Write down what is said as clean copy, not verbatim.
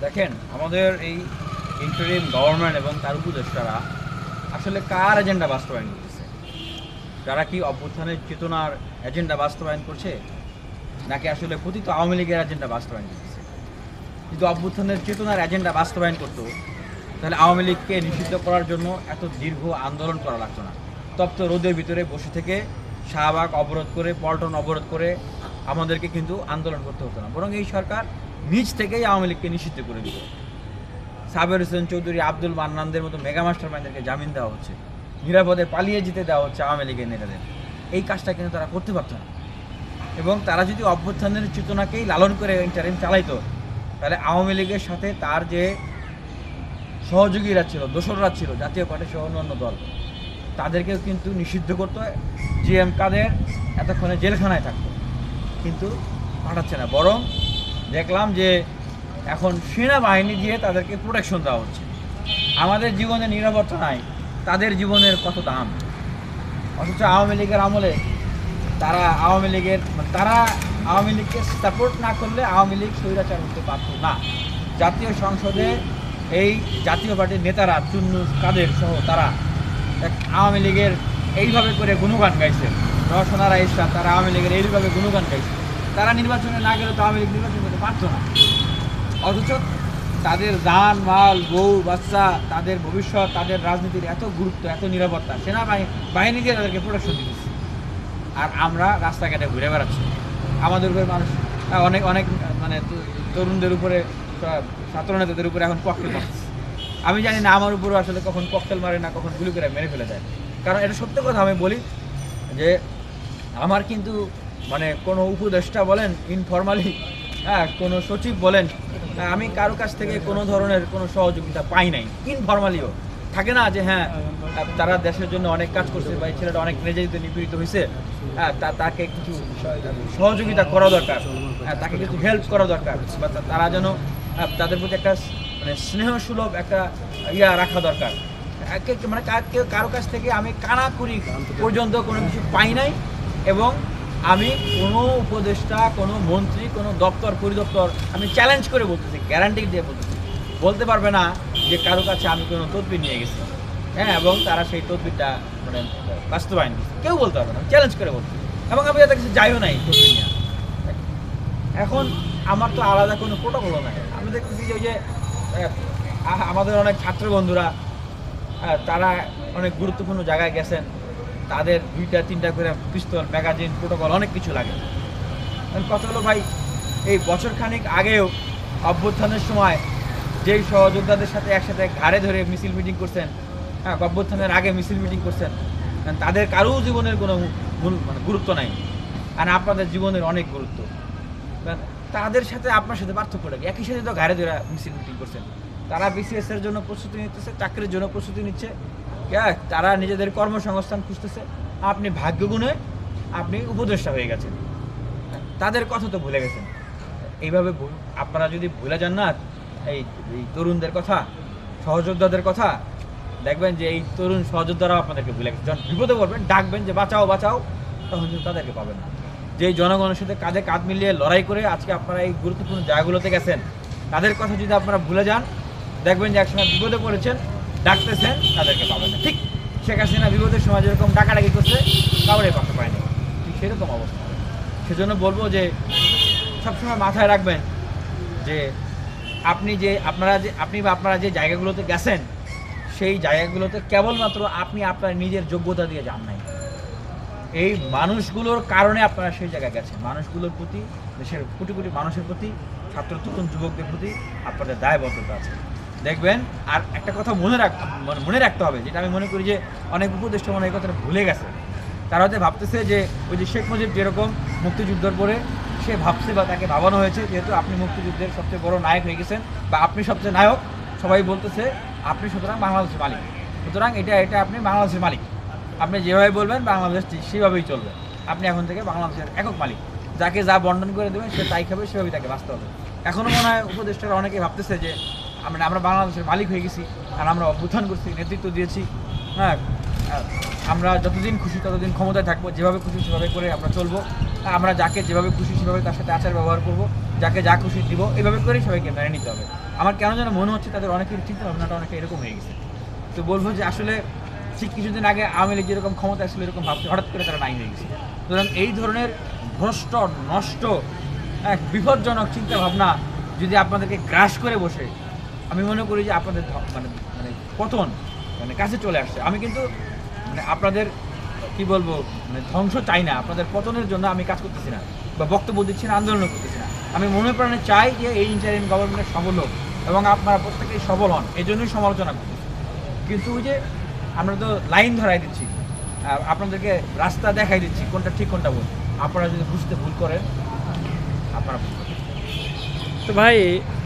দেখেন আমাদের এই ইন্টারিম গভর্নমেন্ট এবং তার উপদেষ্টারা আসলে কার এজেন্ডা বাস্তবায়ন করতেছে? তারা কি অভ্যুত্থানের চেতনার এজেন্ডা বাস্তবায়ন করছে, নাকি আসলে পতিত আওয়ামী লীগের এজেন্ডা বাস্তবায়ন করতেছে? যদি অভ্যুত্থানের চেতনার এজেন্ডা বাস্তবায়ন করতো তাহলে আওয়ামী লীগকে নিষিদ্ধ করার জন্য এত দীর্ঘ আন্দোলন করা লাগতো না। তপ্ত রোদের ভিতরে বসে থেকে শাহবাগ অবরোধ করে, পল্টন অবরোধ করে আমাদেরকে কিন্তু আন্দোলন করতে হতো না, বরং এই সরকার নিজ থেকেই আওয়ামী লীগকে নিষিদ্ধ করে দিত। সাবের হোসেন চৌধুরী, আব্দুল মান্নানদের মতো মেগা মাস্টার মাইন্ডদেরকে জামিন দেওয়া হচ্ছে, নিরাপদে পালিয়ে যেতে দেওয়া হচ্ছে আওয়ামী লীগের নেতাদের। এই কাজটা কিন্তু তারা করতে পারত না। এবং তারা যদি অভ্যুত্থানের চেতনাকেই লালন করে ইন্টারিম চালাইতো, তাহলে আওয়ামী লীগের সাথে তার যে সহযোগীরা ছিল, দোসররা ছিল, জাতীয় পার্টি সহ অন্যান্য দল, তাদেরকেও কিন্তু নিষিদ্ধ করতো। জিএম কাদের এতক্ষণে জেলখানায় থাকতো, কিন্তু পাঠাচ্ছে না। বরং দেখলাম যে এখন সেনাবাহিনী দিয়ে তাদেরকে প্রোটেকশন দেওয়া হচ্ছে। আমাদের জীবনে নিরাপত্তা নাই, তাদের জীবনের কত দাম। অথচ আওয়ামী লীগের আমলে তারা আওয়ামী লীগকে সাপোর্ট না করলে আওয়ামী লীগ স্বৈরাচার হতে পারত না। জাতীয় সংসদে এই জাতীয় পার্টির নেতারা চুন্নুস কাদের সহ তারা আওয়ামী লীগের এইভাবে করে গুণগান গাইছে। রওশনারা ইসলাম তারা আওয়ামী লীগের এইভাবে গুণগান গাইছে। তারা নির্বাচনে না গেলে তো আওয়ামী লীগ নির্বাচন করতে পারত না। অথচ তাদের জান মাল, বউ বাচ্চা, তাদের ভবিষ্যৎ, তাদের রাজনীতির এত গুরুত্ব, এত নিরাপত্তা বাহিনী দিয়ে তাদেরকে প্রোটেকশন দিতেছে। আর আমরা রাস্তাঘাটে ঘুরে বেড়াচ্ছি। আমাদের উপরে মানুষ অনেক অনেক মানে তরুণদের উপরে, ছাত্র নেতাদের উপরে এখন ককটেল মারছে। আমি জানি না আমার উপরও আসলে কখন ককটেল মারে, না কখন গুলি করে মেরে ফেলে দেয়। কারণ এটা সত্য কথা আমি বলি যে আমার কিন্তু মানে কোনো উপদেষ্টা বলেন, ইনফরমালি কোনো সচিব বলেন, আমি কারো কাছ থেকে কোনো ধরনের কোনো সহযোগিতা পাই নাই। ইনফরমালিও থাকে না যে হ্যাঁ তারা দেশের জন্য অনেক কাজ করছে, বা এই ছেলেটা অনেক নির্যাতিত নিপীড়িত হয়েছে, তাকে কিছু সহযোগিতা করা দরকার, তাকে কিছু হেল্প করা দরকার, বা তারা যেন তাদের প্রতি একটা মানে স্নেহসুলভ একটা রাখা দরকার। মানে কারো কাছ থেকে আমি কানাকুড়ি পর্যন্ত কোনো কিছু পাই নাই। এবং আমি কোনো উপদেষ্টা, কোনো মন্ত্রী, কোনো দপ্তর পরিদপ্তর আমি চ্যালেঞ্জ করে বলতেছি, গ্যারান্টি দিয়ে বলতেছি, বলতে পারবে না যে কারো কাছে আমি কোনো তদবির নিয়ে গেছি, হ্যাঁ, এবং তারা সেই তদবিরটা মানে বাস্তবায়ন করছে, কেউ বলতে পারবে না। চ্যালেঞ্জ করে বলছি, এবং আমি তাদের কাছে যাইও নাই তদবির নিয়ে। এখন আমার তো আলাদা কোনো প্রোটোকলও নাই। আমি দেখতেছি যে ওই যে আমাদের অনেক ছাত্র বন্ধুরা তারা অনেক গুরুত্বপূর্ণ জায়গায় গেছেন, তাদের 2-3টা করে পিস্তল, ম্যাগাজিন, প্রোটোকল অনেক কিছু লাগে। কথা হলো ভাই, এই বছরখানেক আগেও অভ্যুত্থানের সময় যেই সহযোদ্ধাদের সাথে একসাথে ঘাড়ে ধরে মিছিল মিটিং করছেন, অভ্যুত্থানের আগে মিছিল মিটিং করছেন, তাদের কারো জীবনের কোনো মানে গুরুত্ব নাই। আর আপনাদের জীবনের অনেক গুরুত্ব। তাদের সাথে আপনার সাথে পার্থক্যটা কি? একই সাথে তো ঘাড়ে ধরে মিছিল মিটিং করছেন। তারা বিসিএস এর জন্য প্রস্তুতি নিতেছে, চাকরির জন্য প্রস্তুতি নিচ্ছে, তারা নিজেদের কর্মসংস্থান খুঁজতেছে। আপনি ভাগ্যগুণে আপনি উপদেষ্টা হয়ে গেছেন, তাদের কথা তো ভুলে গেছেন। এইভাবে আপনারা যদি ভুলে যান না এই তরুণদের কথা, সহযোদ্ধাদের কথা, দেখবেন যে এই তরুণ সহযোদ্ধারাও আপনাদেরকে ভুলে গেছে। যখন বিপদে পড়বেন, ডাকবেন যে বাঁচাও বাঁচাও, তখন কিন্তু তাদেরকে পাবেন না। যেই জনগণের সাথে কাঁধে কাঁধ মিলিয়ে লড়াই করে আজকে আপনারা এই গুরুত্বপূর্ণ জায়গাগুলোতে গেছেন, তাদের কথা যদি আপনারা ভুলে যান, দেখবেন যে একসময় বিপদে পড়েছেন, ডাকতেছেন, তাদেরকে পাবেন না। ঠিক শেখ হাসিনা বিপদের সময় যেরকম ডাকাডাকি করছে, কাউরে পাশে পায়নি, ঠিক সেরকম অবস্থা। সেজন্য বলবো যে সবসময় মাথায় রাখবেন যে আপনারা যে জায়গাগুলোতে গেছেন, সেই জায়গাগুলোতে কেবলমাত্র আপনি আপনার নিজের যোগ্যতা দিয়ে যান নাই। এই মানুষগুলোর কারণে আপনারা সেই জায়গায় গেছেন। মানুষগুলোর প্রতি, দেশের কোটি কোটি মানুষের প্রতি, ছাত্র তরুণ যুবকদের প্রতি আপনাদের দায়বদ্ধতা আছে। দেখবেন, আর একটা কথা মনে রাখতে হবে, যেটা আমি মনে করি যে অনেক উপদেষ্টা মনে এই কথাটা ভুলে গেছে। তারা হয়তো ভাবতেছে যে ওই যে শেখ মুজিব যেরকম মুক্তিযুদ্ধের পরে সে ভাবছে, বা তাকে ভাবানো হয়েছে, যেহেতু আপনি মুক্তিযুদ্ধের সবচেয়ে বড় নায়ক হয়ে গেছেন, বা আপনি সবচেয়ে নায়ক, সবাই বলতেছে আপনি সুতরাং বাংলাদেশের মালিক, সুতরাং এটা আপনি বাংলাদেশের মালিক। আপনি যেভাবে বলবেন বাংলাদেশ সেভাবেই চলবে। আপনি এখন থেকে বাংলাদেশের একক মালিক, যাকে যা বন্টন করে দেবেন সে তাই খাবে, সেভাবেই তাকে বাঁচতে হবে। এখনও মনে হয় উপদেষ্টারা অনেকে ভাবতেছে যে আমরা বাংলাদেশের মালিক হয়ে গেছি, আর আমরা অভ্যুত্থান করছি, নেতৃত্ব দিয়েছি, হ্যাঁ, আমরা যতদিন খুশি ততদিন ক্ষমতায় থাকবো, যেভাবে খুশি সেভাবে করে আমরা চলবো, আমরা যাকে যেভাবে খুশি সেভাবে তার সাথে আচার ব্যবহার করবো, যাকে যা খুশি দিব, এইভাবে করেই সবাইকে মেনে নিতে হবে। আমার কেন যেন মনে হচ্ছে তাদের অনেকের চিন্তা ভাবনাটা অনেকে এরকম হয়ে গেছে। তো বলবো যে আসলে ঠিক কিছুদিন আগে আওয়ামী লীগ যেরকম ক্ষমতা আসলে এরকম ভাবছে, হঠাৎ করে তারা নাই হয়ে গেছে। সুতরাং এই ধরনের ভ্রষ্ট, নষ্ট, এক বিপজ্জনক চিন্তা ভাবনা যদি আপনাদেরকে গ্রাস করে বসে, আমি মনে করি যে আপনাদের মানে মানে পতন মানে কাছে চলে আসছে। আমি কিন্তু মানে আপনাদের কি বলবো মানে ধ্বংস চাই না, আপনাদের পতনের জন্য আমি কাজ করতেছি না বা বক্তব্য দিচ্ছি না, আন্দোলন করতেছি না। আমি মনে প্রাণে চাই যে এই ইন্টারিম গভর্নমেন্টের সফল হোক এবং আপনারা প্রত্যেকেই সফল হন, এই জন্যই সমালোচনা করতেছি। কিন্তু ওই যে আমরা তো লাইন ধরাই দিচ্ছি, আপনাদেরকে রাস্তা দেখাই দিচ্ছি কোনটা ঠিক কোনটা ভুল। আপনারা যদি বুঝতে ভুল করেন, আপনারা ভুল করেন। তো ভাই